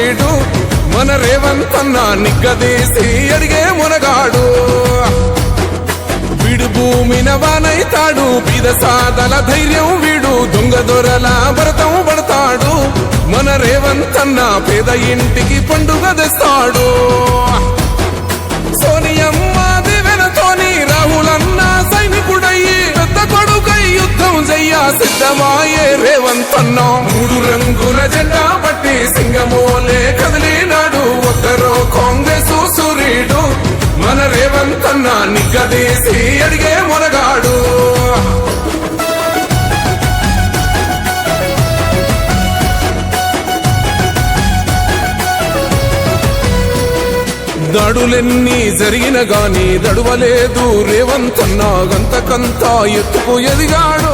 సూరీడు మన రేవంతన్న నిగ్గదీసి అడిగే మునగాడు వీడు భూమిన వానైతాడు బీద సాదల ధైర్యం వీడు దొంగ దొరల భరతం పడతాడు మన రేవంతన్న పేద ఇంటికి పండుగ తెస్తాడు సోనియమ్మ దివెనతోని రాహులన్న సైనికుడయ్యి పెద్ద కొడుకై యుద్ధం చెయ్య సిద్ధమాయే రేవంతన్న మూడు రంగుల జెండా పట్టి సింగమోలే కదిలినాడు ఒక్కరో కాంగ్రెస్ సూరీడు మన రేవంతన్న నిగ్గదీసి అడిగే మునగాడు దాడులెన్ని జరిగిన గాని దడువలేదు రేవంతన్న గంతకంతా ఎత్తుకు ఎదిగాడు